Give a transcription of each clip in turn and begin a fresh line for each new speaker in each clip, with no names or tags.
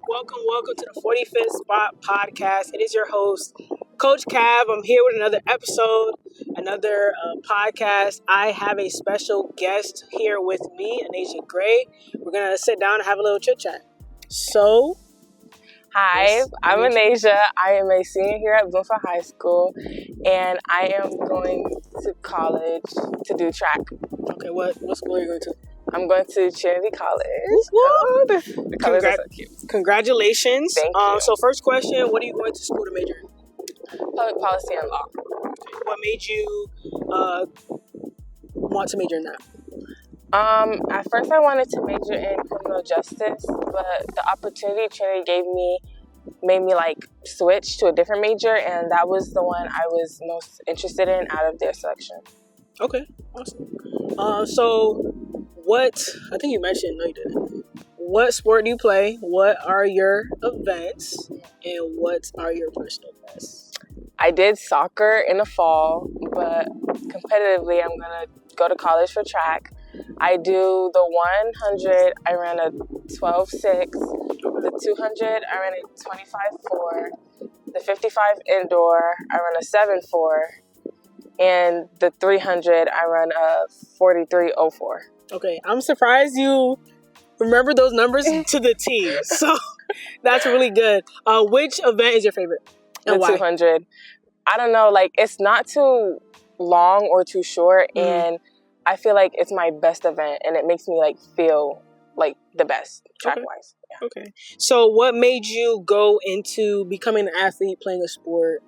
Welcome to the 45th Spot Podcast. It is your host, Coach Cav. I'm here with another episode, another podcast. I have a special guest here with me, Anaejah Gray. We're going to sit down and have a little chit chat. So,
Hi,
yes,
I'm Anaejah. I am a senior here at Bloomfield High School, and I am going to college to do track.
Okay, what school are you going to?
I'm going to Trinity College.
Woo!
The colors are so cute.
Congratulations.
Thank you.
So first question, what are you going to school to major in?
Public policy and law.
What made you want to major in that?
At first I wanted to major in criminal justice, but the opportunity Trinity gave me made me switch to a different major, and that was the one I was most interested in out of their selection.
Okay, awesome. So I think you mentioned, no you didn't. What sport do you play? What are your events? And what are your personal bests?
I did soccer in the fall, but competitively I'm going to go to college for track. I do the 100, I ran a 12.6. The 200, I ran a 25.4. The 55 indoor, I ran a 7.4. And the 300, I run a 43.04.
Okay, I'm surprised you remember those numbers to the T. So that's really good. Which event is your favorite? And
the
why?
200. I don't know, it's not too long or too short, and I feel like it's my best event, and it makes me feel like the best track-wise. Yeah.
Okay. So what made you go into becoming an athlete, playing a sport?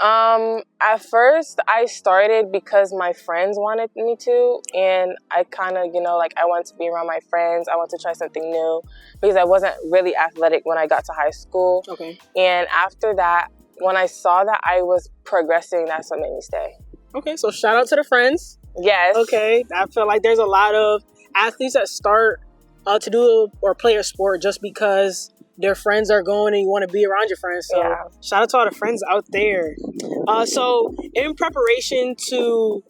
At first I started because my friends wanted me to, and I kind of, I wanted to be around my friends. I wanted to try something new because I wasn't really athletic when I got to high school.
Okay.
And after that, when I saw that I was progressing, that's what made me stay.
Okay, so shout out to the friends.
Yes.
Okay, I feel like there's a lot of athletes that start to do or play a sport just because their friends are going and you want to be around your friends. So
yeah.
Shout out to all the friends out there. So in preparation to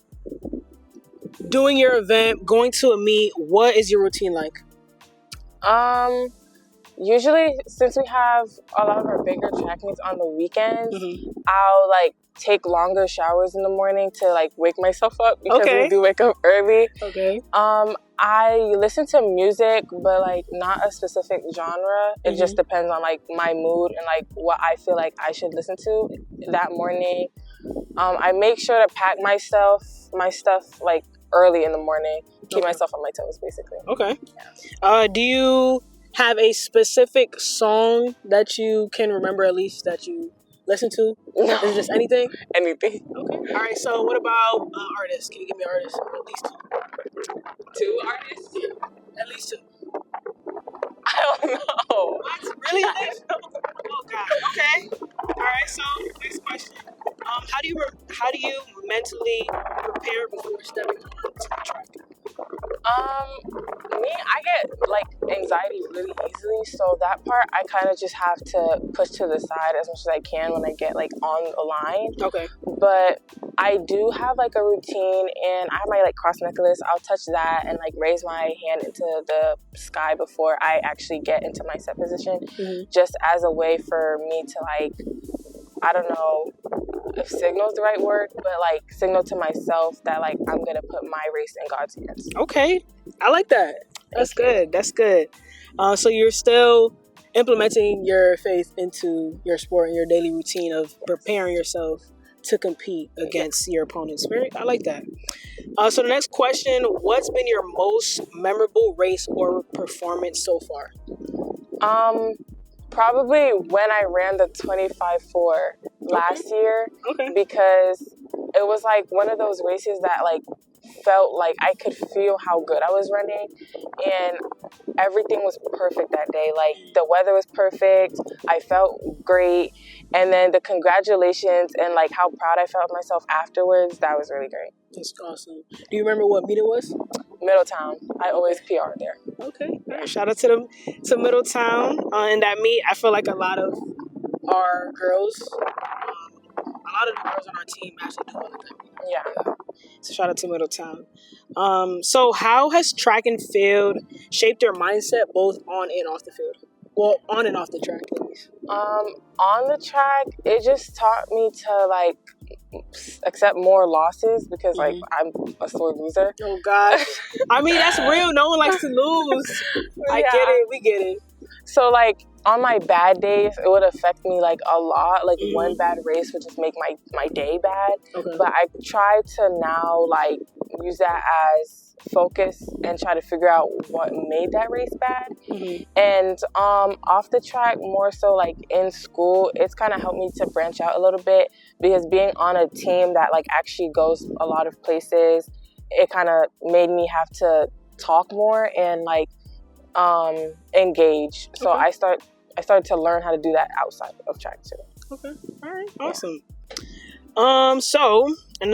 doing your event, going to a meet, what is your routine like?
Usually, since we have a lot of our bigger track meets on the weekends, I'll take longer showers in the morning to wake myself up because we do wake up early.
Okay.
I listen to music, but not a specific genre. It just depends on my mood and what I feel like I should listen to that morning. I make sure to pack my stuff early in the morning, keep myself on my toes basically.
Okay. Yeah. Do you have a specific song that you can remember at least that you listen to?
No.
Is it just anything?
Anything.
Okay. All right. So what about artists? Can you give me artists? At least two.
Two artists?
Yeah. At least two.
I don't know.
What? Really? Oh God. Okay. All right. So next question. How do you mentally prepare before stepping onto the track?
I get anxiety really easily, so that part I kind of just have to push to the side as much as I can when I get on the line.
Okay.
But I do have a routine, and I have my cross necklace. I'll touch that and raise my hand into the sky before I actually get into my set position, just as a way for me to I don't know if signal is the right word, but signal to myself that I'm gonna put my race in God's hands.
Okay, I like that. That's good. That's good. So you're still implementing your faith into your sport and your daily routine of preparing yourself to compete against your opponents. I like that. So the next question: what's been your most memorable race or performance so far?
Probably when I ran the 25.4 last year, because it was one of those races that felt like I could feel how good I was running, and everything was perfect that day. The weather was perfect, I felt great, and then the congratulations and how proud I felt of myself afterwards, that was really great.
That's awesome. Do you remember what meet it was?
Middletown. I always PR there.
Okay. Right. Shout out to Middletown. In that meet, I feel like a lot of our girls, a lot of the girls on our team actually do well at that meet.
Yeah.
So shout out to Middletown. So how has track and field shaped your mindset both on and off the field? Well, on and off the track, at least.
On the track, it just taught me to like accept more losses because like I'm a sore loser.
Oh gosh. I mean, that's real. No one likes to lose. I get it. We get it.
So like on my bad days, it would affect me like a lot. Like one bad race would just make my day bad. Okay. But I try to now like use that as focus and try to figure out what made that race bad. And off the track, more so like in school, it's kind of helped me to branch out a little bit because being on a team that like actually goes a lot of places, it kind of made me have to talk more and like engage. So I started to learn how to do that outside of track too.
Okay. All right. Awesome. So, and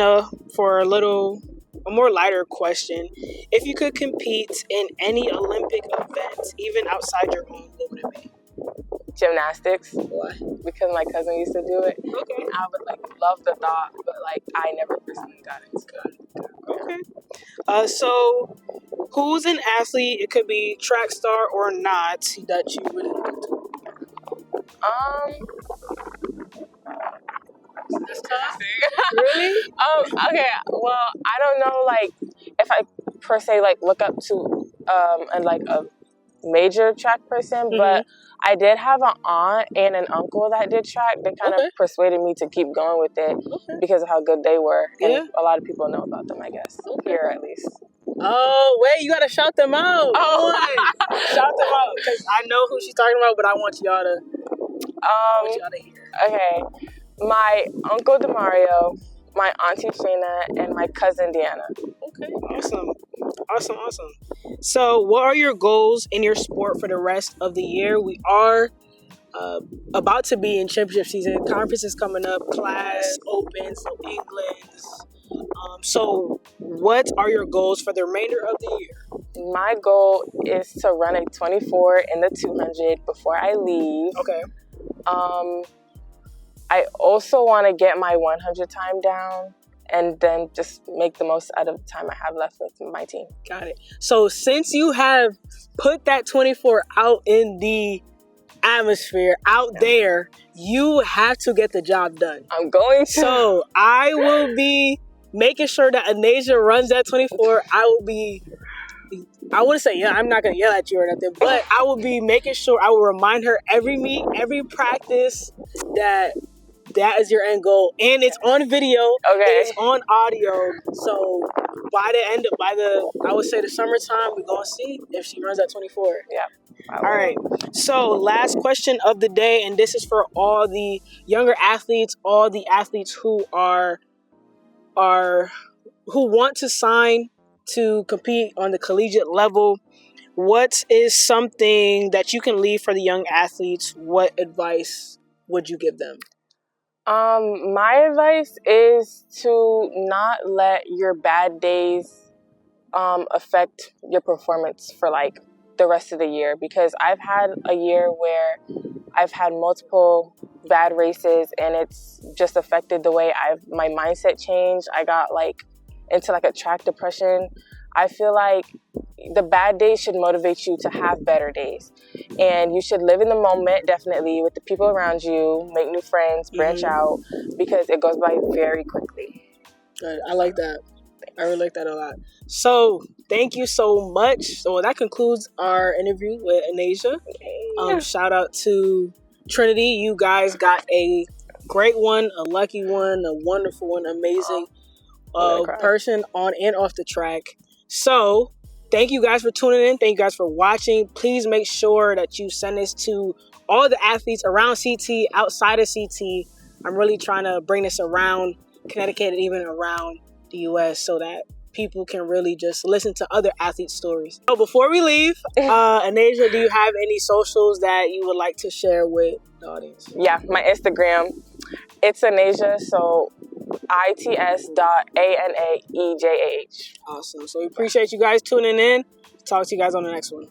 for a more lighter question, if you could compete in any Olympic event, even outside your own, what would it be?
Gymnastics.
Why?
Because my cousin used to do it.
Okay.
I would like love the thought, but like I never personally got it.
Okay. So who's an athlete? It could be track star or not that you really look up to.
That's tough.
Really?
Okay. Well, I don't know. Like, if I per se like look up to a major track person, but I did have an aunt and an uncle that did track. They kind of persuaded me to keep going with it because of how good they were, and a lot of people know about them. I guess here at least.
Oh wait, you gotta shout them out. Shout them out because I know who she's talking about, but I want y'all to hear.
Okay. My uncle Demario, my auntie Shayna, and my cousin Deanna.
Okay, awesome. So, what are your goals in your sport for the rest of the year? We are about to be in championship season. Conference is coming up. Class open, so England's. So, what are your goals for the remainder of the year?
My goal is to run a 24 in the 200 before I leave.
Okay.
I also want to get my 100 time down and then just make the most out of the time I have left with my team.
Got it. So since you have put that 24 out in the atmosphere, out there, you have to get the job done.
I'm going to.
So I will be making sure that Anaejah runs that 24. I wouldn't say, I'm not going to yell at you or nothing, but I will be making sure, I will remind her every meet, every practice that is your end goal. And it's on video. Okay. It's on audio. So I would say the summertime, we're going to see if she runs that 24.
Yeah.
All right. So last question of the day, and this is for all the younger athletes, all the athletes who who want to sign to compete on the collegiate level. What is something that you can leave for the young athletes? What advice would you give them?
My advice is to not let your bad days affect your performance for like the rest of the year, because I've had a year where I've had multiple bad races and it's just affected the way my mindset changed. I got like into like a track depression. I feel like the bad days should motivate you to have better days, and you should live in the moment, definitely, with the people around you, make new friends, branch out, because it goes by very quickly.
Good. I like that. I really like that a lot. So thank you so much. So that concludes our interview with Anaejah. Shout out to Trinity. You guys got a great one, a lucky one, a wonderful one, amazing person on and off the track. So thank you guys for tuning in. Thank you guys for watching. Please make sure that you send this to all the athletes around CT, outside of CT. I'm really trying to bring this around Connecticut and even around the U.S. so that people can really just listen to other athletes' stories. So before we leave, Anaejah, do you have any socials that you would like to share with the audience?
Yeah, my Instagram. It's Anaejah, so its.anaejah.
Awesome. So we appreciate you guys tuning in. Talk to you guys on the next one.